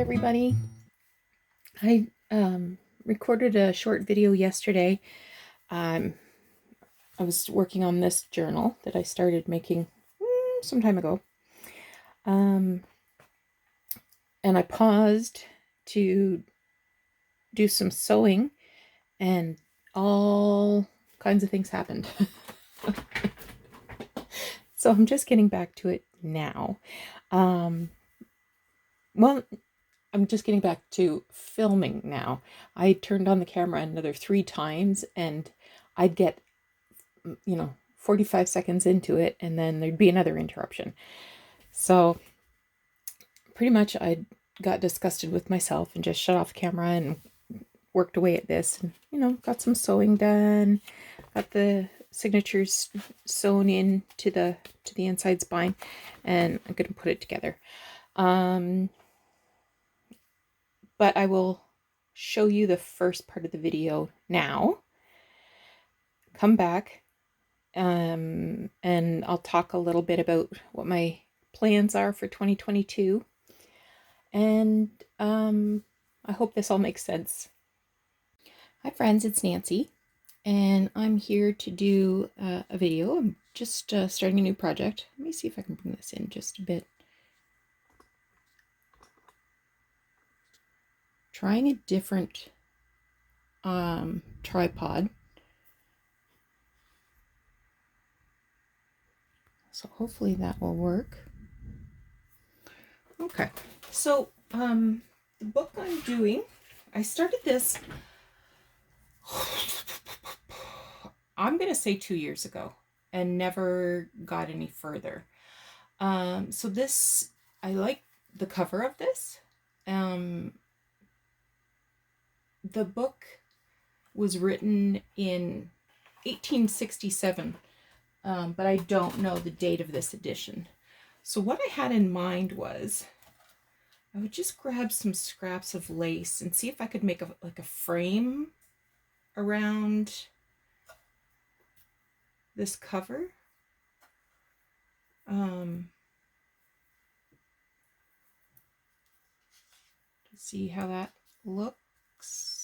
everybody. I recorded a short video yesterday. I was working on this journal that I started making some time ago. And I paused to do some sewing, and all kinds of things happened. So I'm just getting back to it now. Well, I'm just getting back to filming now. I turned on the camera another 3 times, and I'd get 45 seconds into it, and then there'd be another interruption. So pretty much I got disgusted with myself and just shut off camera and worked away at this, and got some sewing done, got the signatures sewn in to the inside spine, and I'm going to put it together. But I will show you the first part of the video now. Come back, and I'll talk a little bit about what my plans are for 2022. And I hope this all makes sense. Hi friends, it's Nancy, and I'm here to do a video. I'm just starting a new project. Let me see if I can bring this in just a bit. Trying a different tripod. So hopefully that will work. Okay, so the book I'm doing, I started this, I'm going to say 2 years ago, and never got any further. So this, I like the cover of this. The book was written in 1867, but I don't know the date of this edition. So what I had in mind was I would just grab some scraps of lace and see if I could make a frame around this cover. To see how that looks.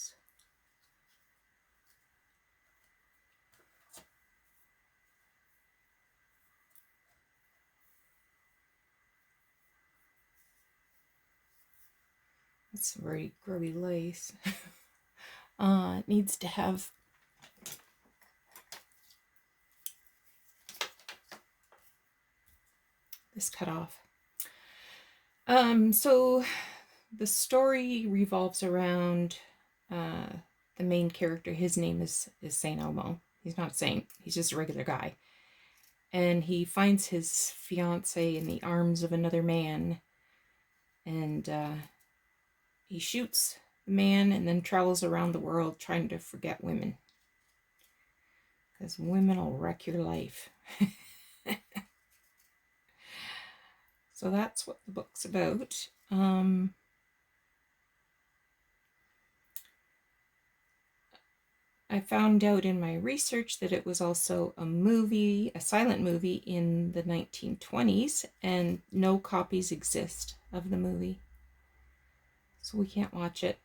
That's some very grubby lace. It needs to have this cut off. So the story revolves around the main character. His name is Saint Elmo. He's not a saint, he's just a regular guy. And he finds his fiancée in the arms of another man, and he shoots the man and then travels around the world trying to forget women. Because women will wreck your life. So that's what the book's about. I found out in my research that it was also a movie, a silent movie in the 1920s, and no copies exist of the movie. So we can't watch it.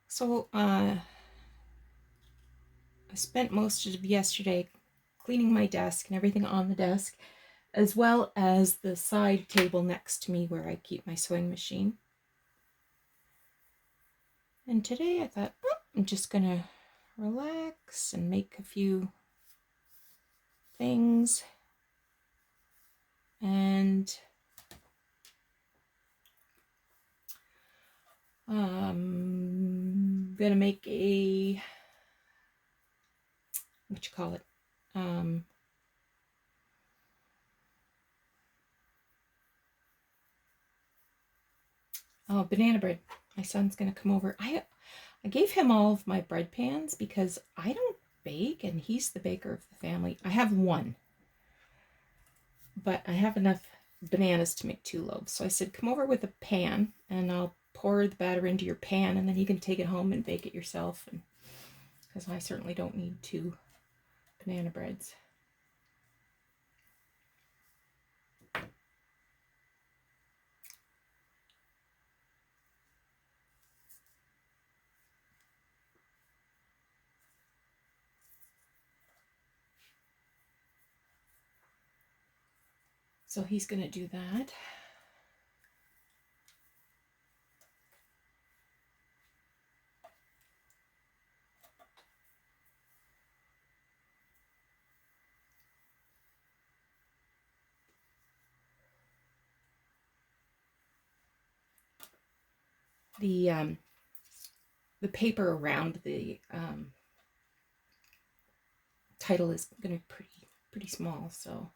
So I spent most of yesterday cleaning my desk and everything on the desk, as well as the side table next to me where I keep my sewing machine. And today I thought, I'm just gonna relax and make a few things. And I'm gonna make a, what you call it? Banana bread. My son's gonna come over. I gave him all of my bread pans because I don't bake, and he's the baker of the family. I have one, but I have enough bananas to make 2 loaves. So I said, come over with a pan and I'll pour the batter into your pan, and then you can take it home and bake it yourself. And because I certainly don't need 2 banana breads. So he's going to do that. The paper around the title is going to be pretty small, so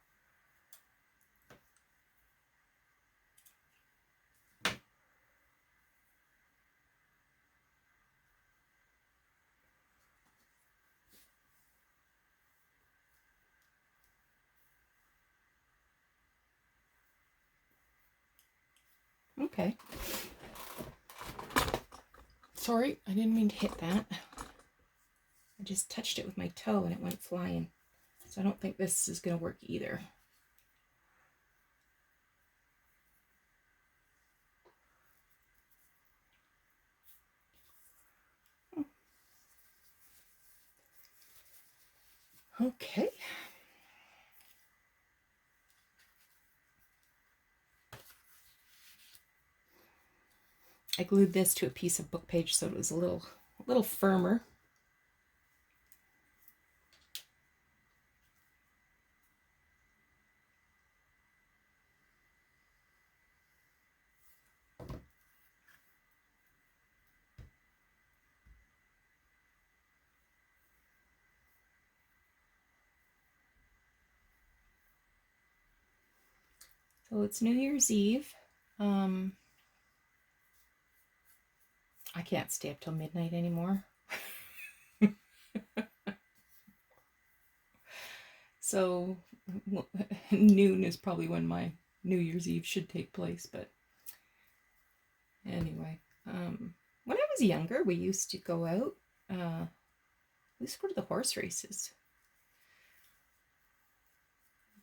okay. Sorry, I didn't mean to hit that. I just touched it with my toe and it went flying. So I don't think this is going to work either. Okay. I glued this to a piece of book page so it was a little firmer. So it's New Year's Eve. I can't stay up till midnight anymore. So noon is probably when my New Year's Eve should take place, but anyway, when I was younger, we used to go out. We used to go to the horse races.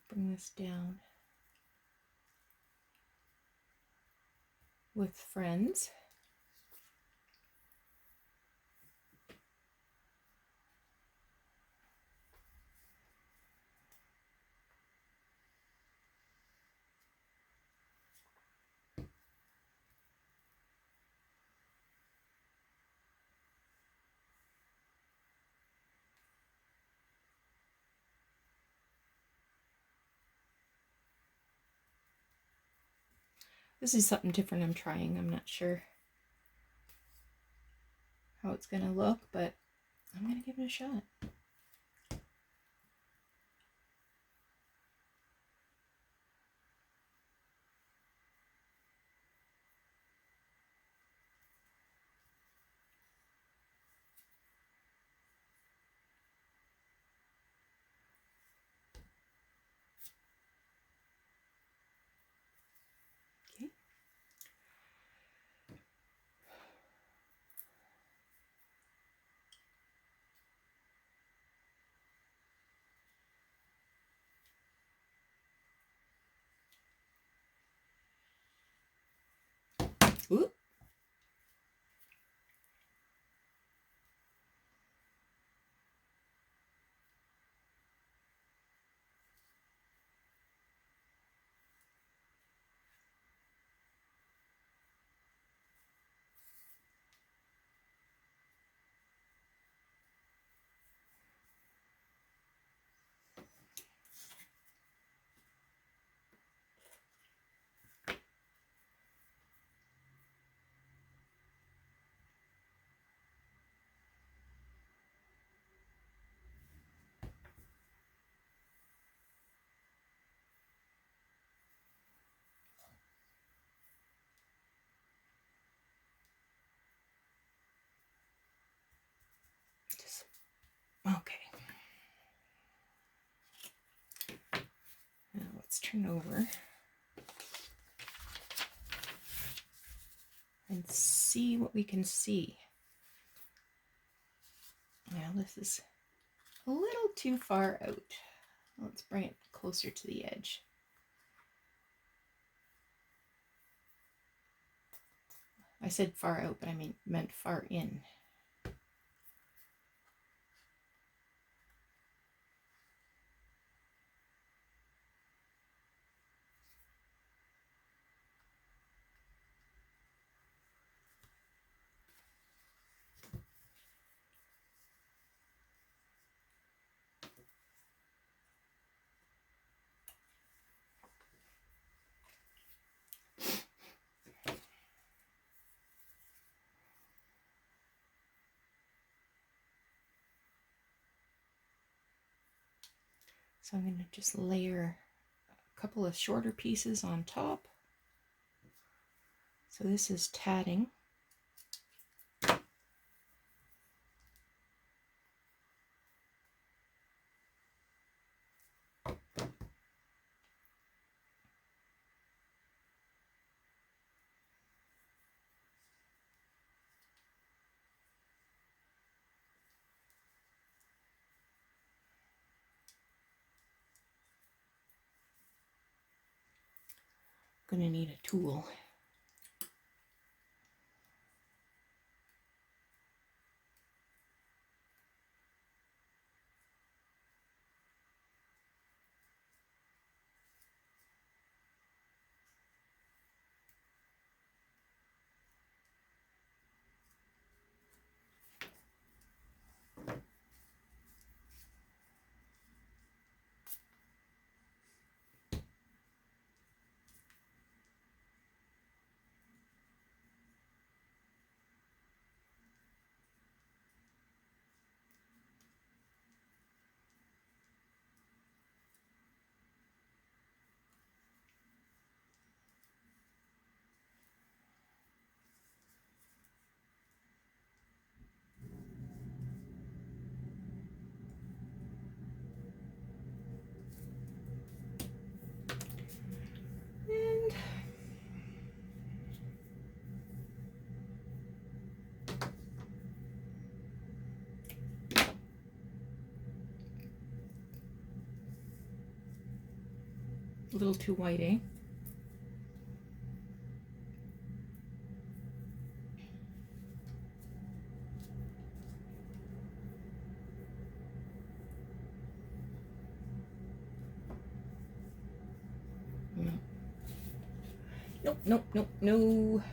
Bring this down with friends. This is something different I'm trying. I'm not sure how it's going to look, but I'm going to give it a shot. Okay. Ooh. Okay. Now let's turn over and see what we can see. Now this is a little too far out. Let's bring it closer to the edge. I said far out, but I meant far in. So I'm going to just layer a couple of shorter pieces on top. So this is tatting. Going to need a tool. And a little too white, eh? No. Nope, nope, nope, no.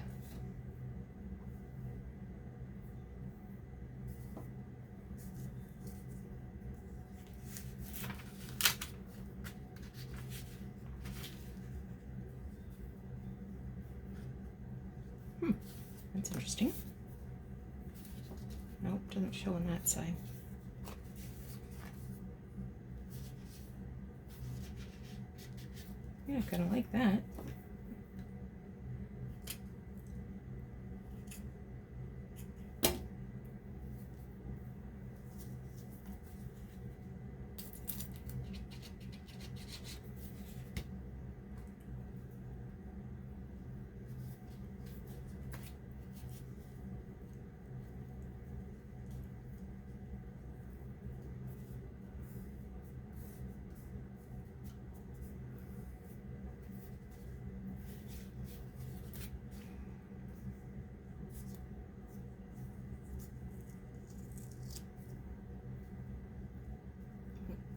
That's interesting. Nope, doesn't show on that side. Yeah, kind of like that.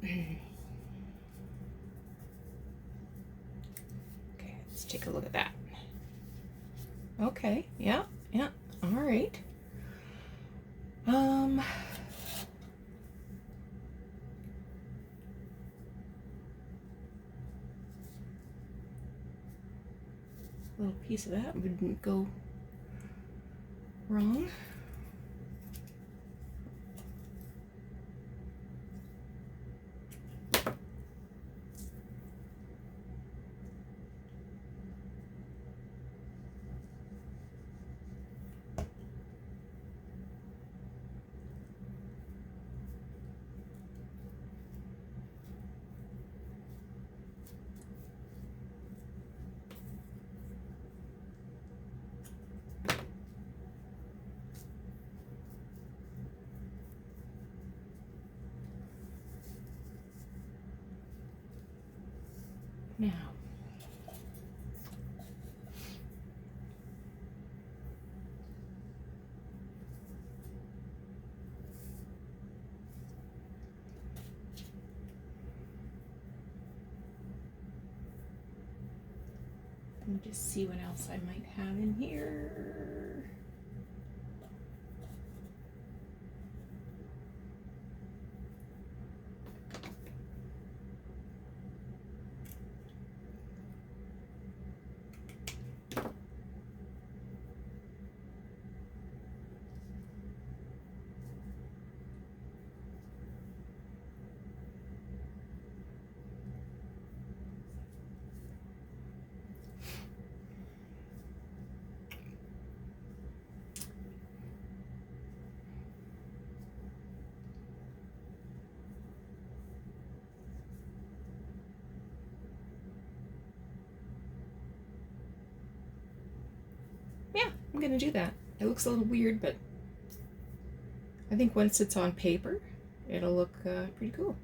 Okay, let's take a look at that. Okay, yeah, all right. A little piece of that wouldn't go wrong. Now, let me just see what else I might have in here. Yeah, I'm gonna do that. It looks a little weird, but I think once it's on paper, it'll look pretty cool.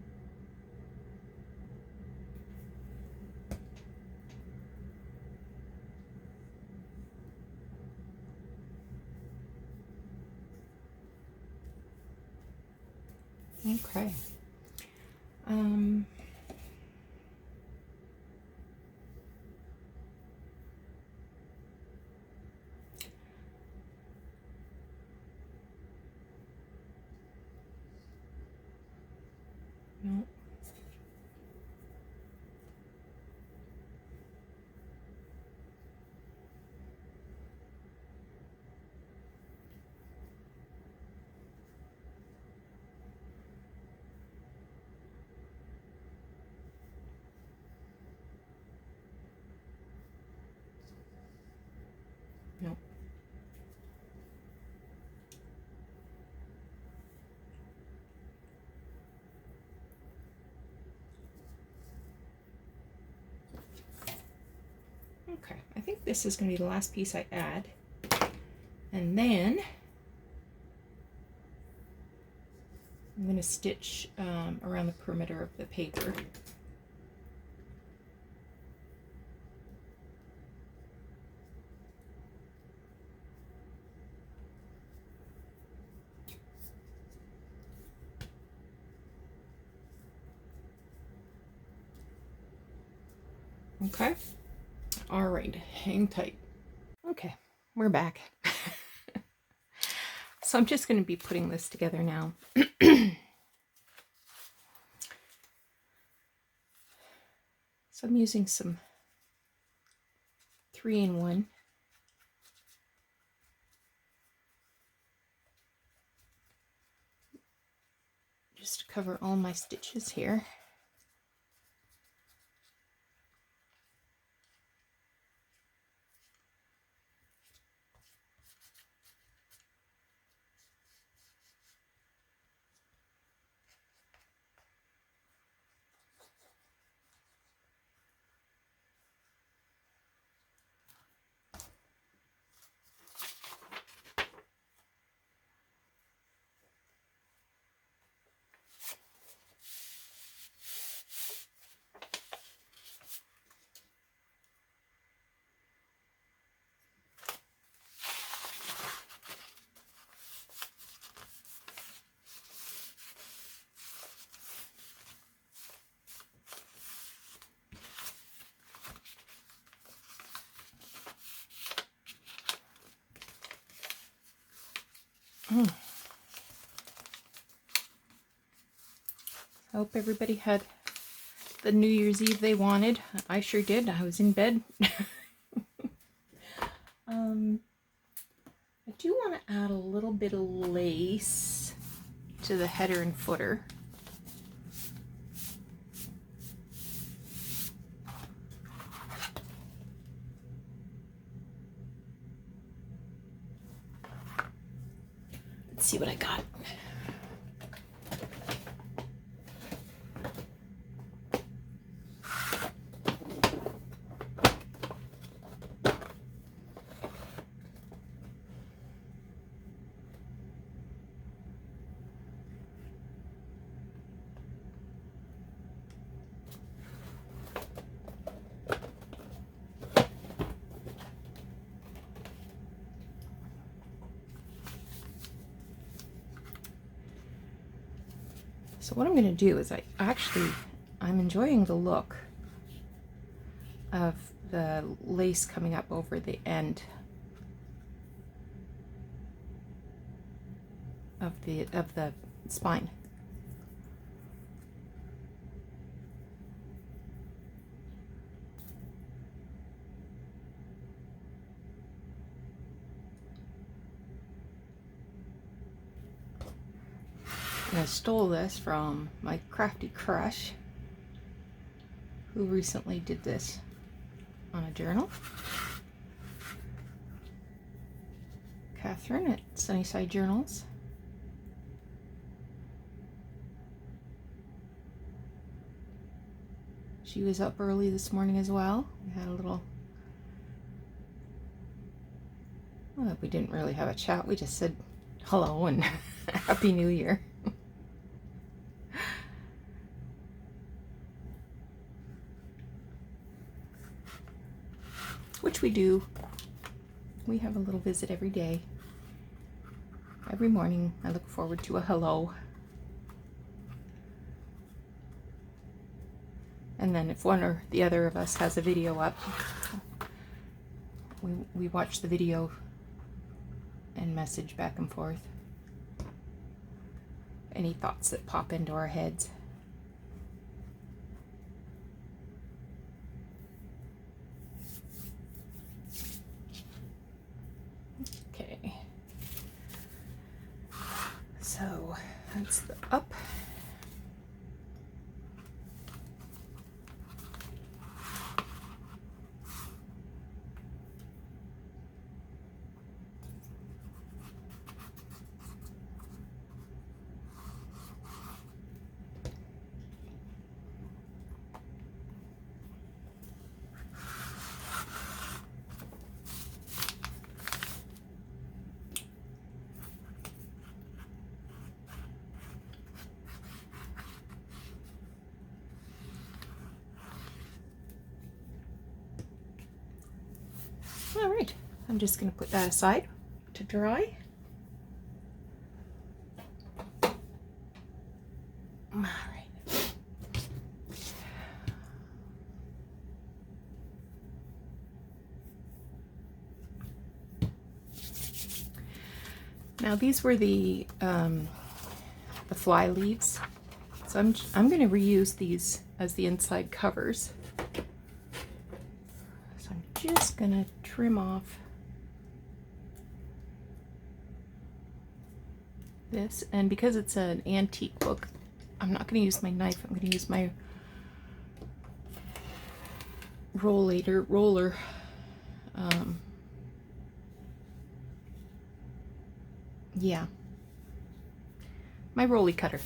Okay. No. No. Okay, I think this is going to be the last piece I add. And then I'm going to stitch around the perimeter of the paper. Okay. All right, hang tight. Okay, we're back. So I'm just going to be putting this together now. So I'm using some 3-in-1. Just to cover all my stitches here. I hope everybody had the New Year's Eve they wanted. I sure did. I was in bed. I do want to add a little bit of lace to the header and footer. Let's see what I got. So what I'm going to do is I'm enjoying the look of the lace coming up over the end of the spine. And I stole this from my crafty crush, who recently did this on a journal. Catherine at Sunnyside Journals. She was up early this morning as well. We had a little, well, we didn't really have a chat. We just said hello and Happy New Year. Which we do. We have a little visit every day. Every morning I look forward to a hello. And then if one or the other of us has a video up, we watch the video and message back and forth. Any thoughts that pop into our heads. Okay. So that's the up. All right, I'm just going to put that aside to dry. All right. Now these were the fly leaves, so I'm going to reuse these as the inside covers. So I'm just going to trim off this, and because it's an antique book, I'm not going to use my knife. I'm going to use my roller. Yeah, my rolly cutter.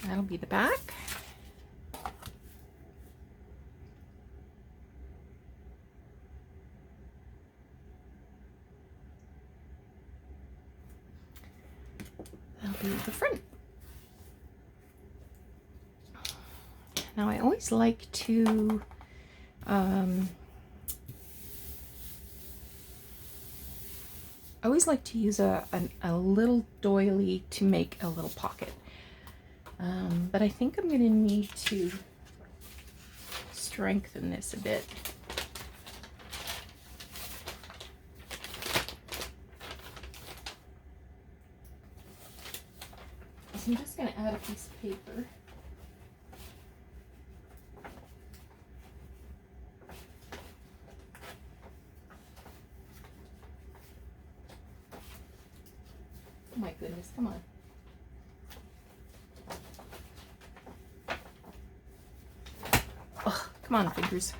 That'll be the back. That'll be the front. Now I always like to use a little doily to make a little pocket. But I think I'm going to need to strengthen this a bit. So I'm just going to add a piece of paper. Oh my goodness, come on. Oh, come on, fingers.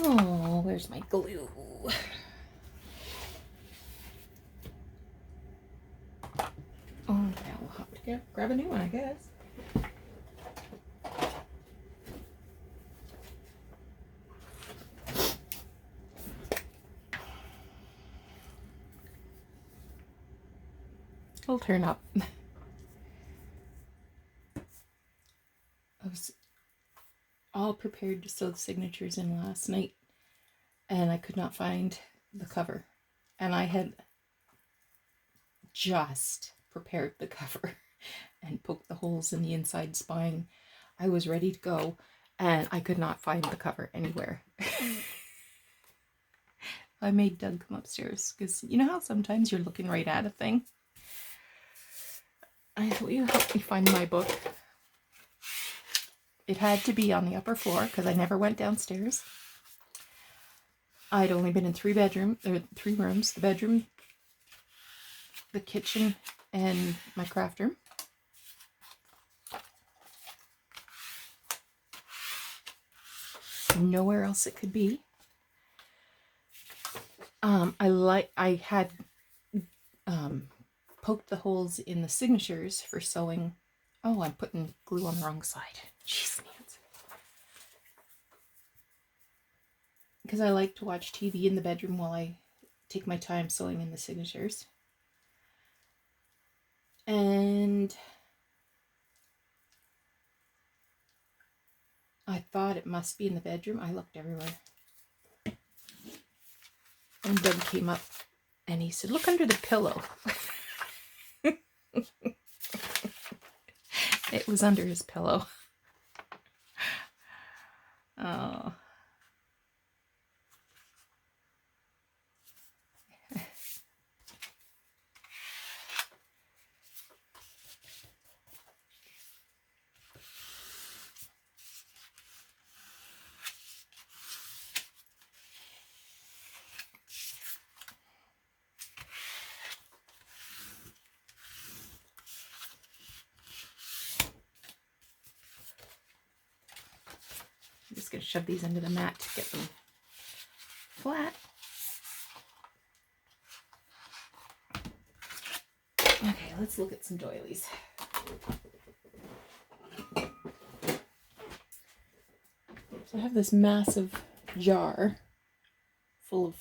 Oh, where's my glue? Oh, now we'll have to get grab a new one, I guess. It'll turn up. I was all prepared to sew the signatures in last night, and I could not find the cover. And I had just prepared the cover and poked the holes in the inside spine. I was ready to go, and I could not find the cover anywhere. I made Doug come upstairs, because you know how sometimes you're looking right at a thing? I thought, you help me find my book. It had to be on the upper floor because I never went downstairs. I'd only been in 3 rooms, the bedroom, the kitchen, and my craft room. Nowhere else it could be. I had poked the holes in the signatures for sewing. Oh, I'm putting glue on the wrong side. Jeez, Nancy. Because I like to watch TV in the bedroom while I take my time sewing in the signatures. And I thought it must be in the bedroom. I looked everywhere. And Doug came up and he said, "Look under the pillow." It was under his pillow. Oh. I'm just going to shove these under the mat to get them flat. Okay, let's look at some doilies. So I have this massive jar full of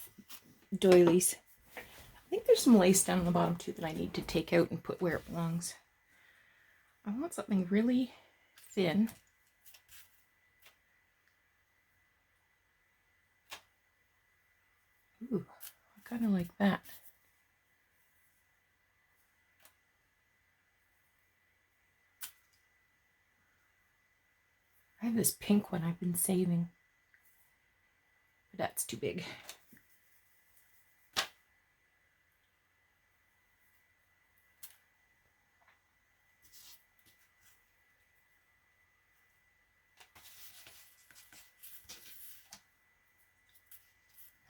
doilies. I think there's some lace down on the bottom too that I need to take out and put where it belongs. I want something really thin. Ooh, I kind of like that. I have this pink one I've been saving, but that's too big.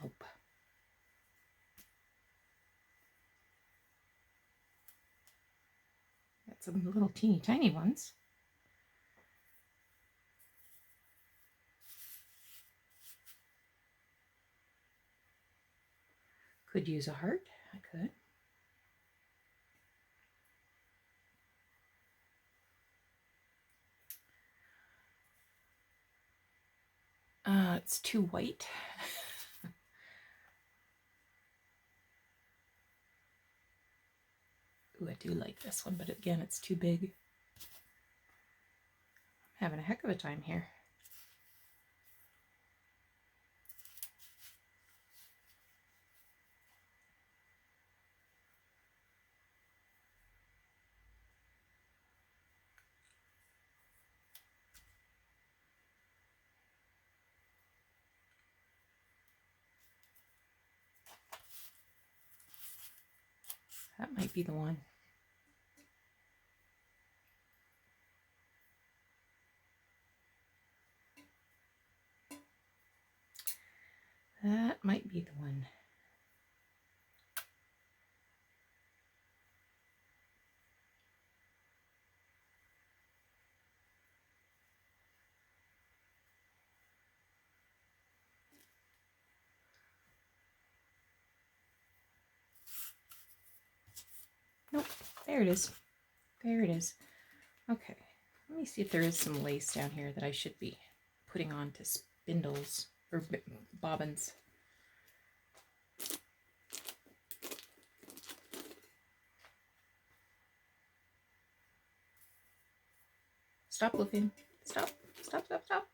Nope. Got some little teeny tiny ones. Could use a heart. I could. It's too white. Ooh, I do like this one, but again, it's too big. I'm having a heck of a time here. That might be the one. That might be the one. Nope, there it is. There it is. Okay, let me see if there is some lace down here that I should be putting on to spindles or bobbins. Stop looking. Stop, stop, stop, stop.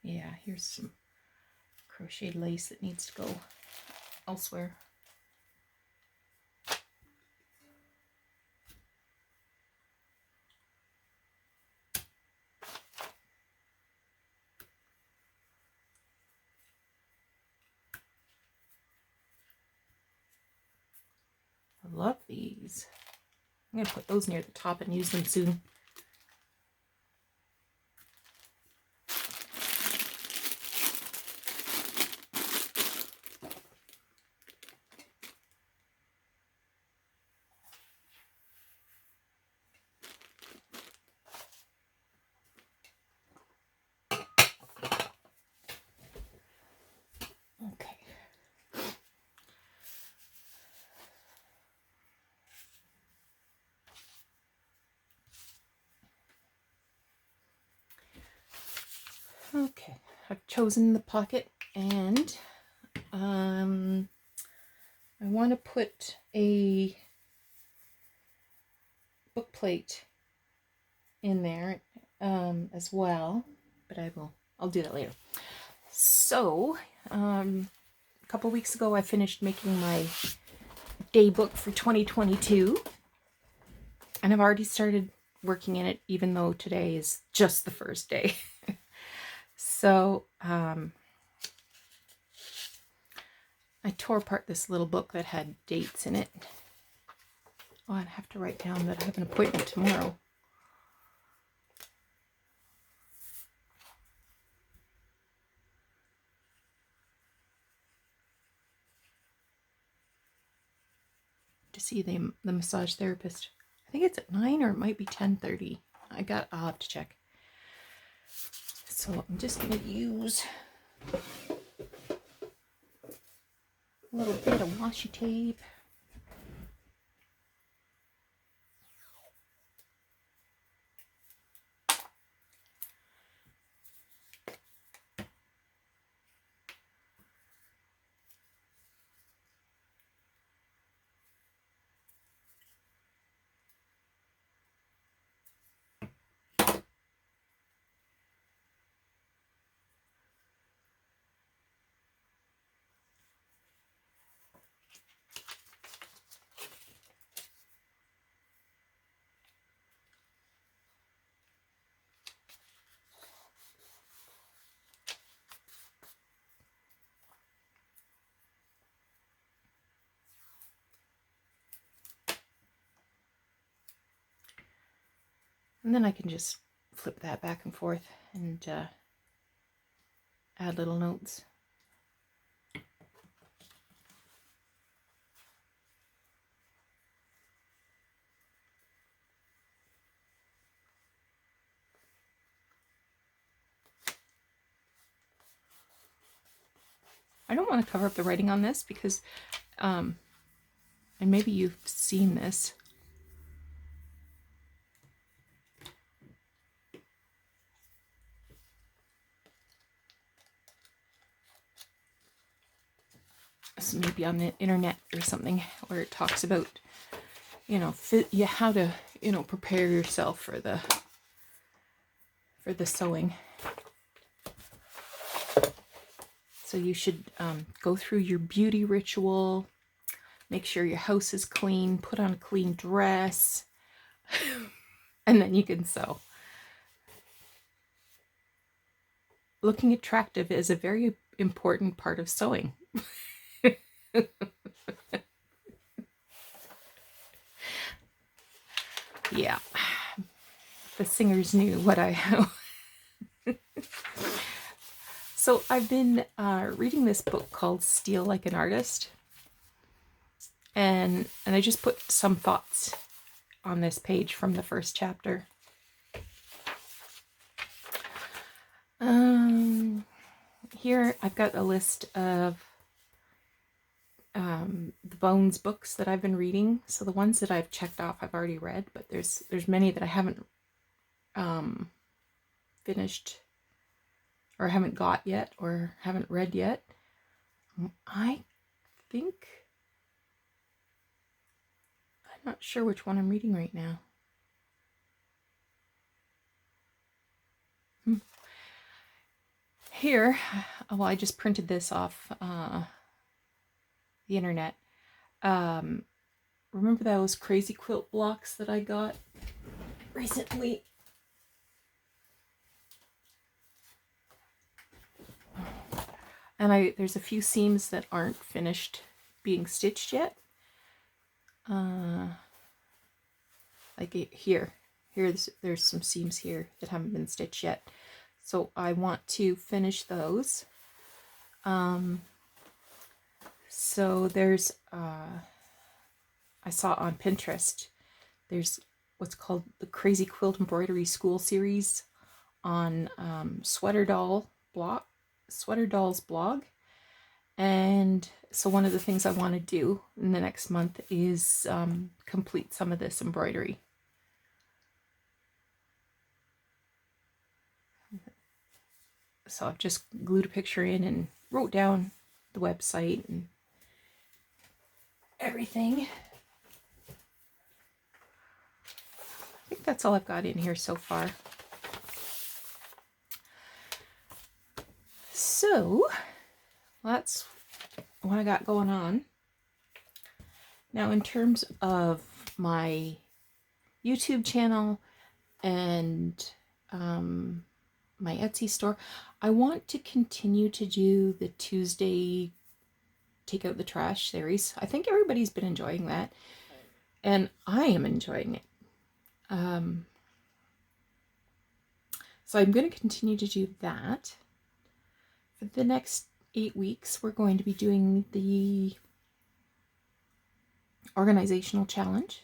Yeah, here's some crocheted lace that needs to go elsewhere. I love these. I'm going to put those near the top and use them soon. Okay. Okay, I've chosen the pocket, and I want to put a book plate in there as well, but I'll do that later. So, a couple weeks ago I finished making my day book for 2022, and I've already started working in it, even though today is just the first day. So, I tore apart this little book that had dates in it. Oh, I'd have to write down that I have an appointment tomorrow. To see the massage therapist. I think it's at 9 or it might be 10:30. I'll have to check. So I'm just going to use a little bit of washi tape. And then I can just flip that back and forth and add little notes. I don't want to cover up the writing on this because, and maybe you've seen this, so maybe on the internet or something, where it talks about, how to, prepare yourself for the sewing. So you should go through your beauty ritual, make sure your house is clean, put on a clean dress, and then you can sew. Looking attractive is a very important part of sewing. Yeah, the singers knew what I have. So I've been reading this book called Steal Like an Artist, and I just put some thoughts on this page from the first chapter. Here I've got a list of the Bones books that I've been reading. So the ones that I've checked off I've already read, but there's many that I haven't finished or haven't got yet or haven't read yet. I think, I'm not sure which one I'm reading right now. Here, well, I just printed this off the internet. Remember those crazy quilt blocks that I got recently? And there's a few seams that aren't finished being stitched yet. Like there's some seams here that haven't been stitched yet. So I want to finish those. So there's, I saw on Pinterest, there's what's called the Crazy Quilt Embroidery School series on Sweater Doll's blog. And so one of the things I want to do in the next month is complete some of this embroidery. So I've just glued a picture in and wrote down the website and everything. I think that's all I've got in here so far. So that's what I got going on. Now, in terms of my YouTube channel and my Etsy store, I want to continue to do the Tuesday Take Out the Trash series. I think everybody's been enjoying that, and I am enjoying it. So I'm going to continue to do that. For the next 8 weeks, we're going to be doing the organizational challenge.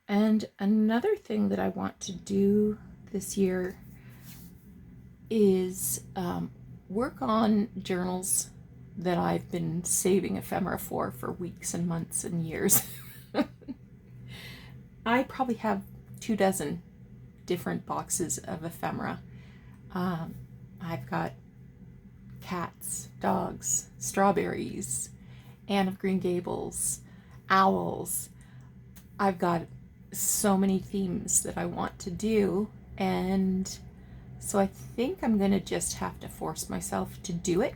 And another thing that I want to do this year is work on journals that I've been saving ephemera for weeks and months and years. I probably have 24 different boxes of ephemera. I've got cats, dogs, strawberries, Anne of Green Gables, owls. I've got so many themes that I want to do, and so I think I'm going to just have to force myself to do it.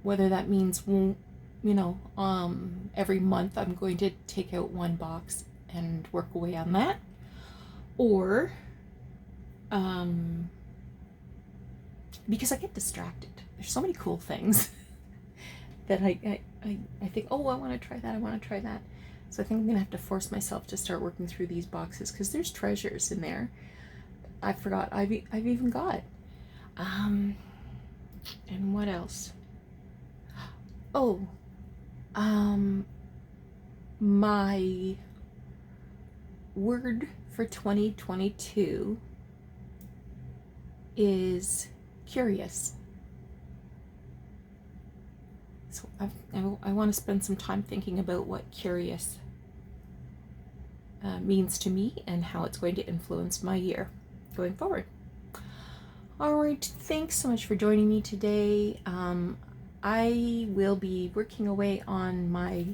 Whether that means, every month I'm going to take out one box and work away on that, or because I get distracted. There's so many cool things that I think, oh, I want to try that, I want to try that. So I think I'm going to have to force myself to start working through these boxes, because there's treasures in there. I forgot I've even got. And what else? Oh, my word for 2022 is curious. So I want to spend some time thinking about what curious means to me and how it's going to influence my year going forward. All right, thanks so much for joining me today. I will be working away on my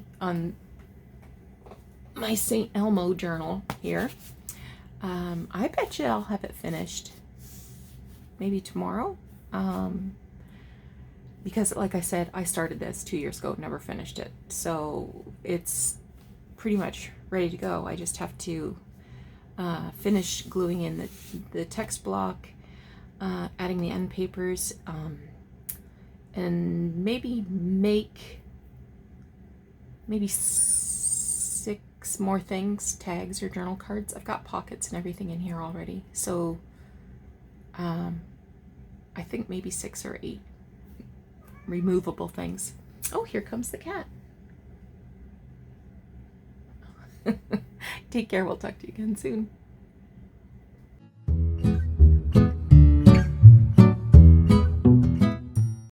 St. Elmo journal here. I bet you I'll have it finished maybe tomorrow. Because like I said, I started this 2 years ago, never finished it. So it's pretty much ready to go. I just have to finish gluing in the text block, adding the end papers, and maybe make 6 more things, tags or journal cards. I've got pockets and everything in here already. So I think maybe 6 or 8 removable things. Oh, here comes the cat. Take care. We'll talk to you again soon.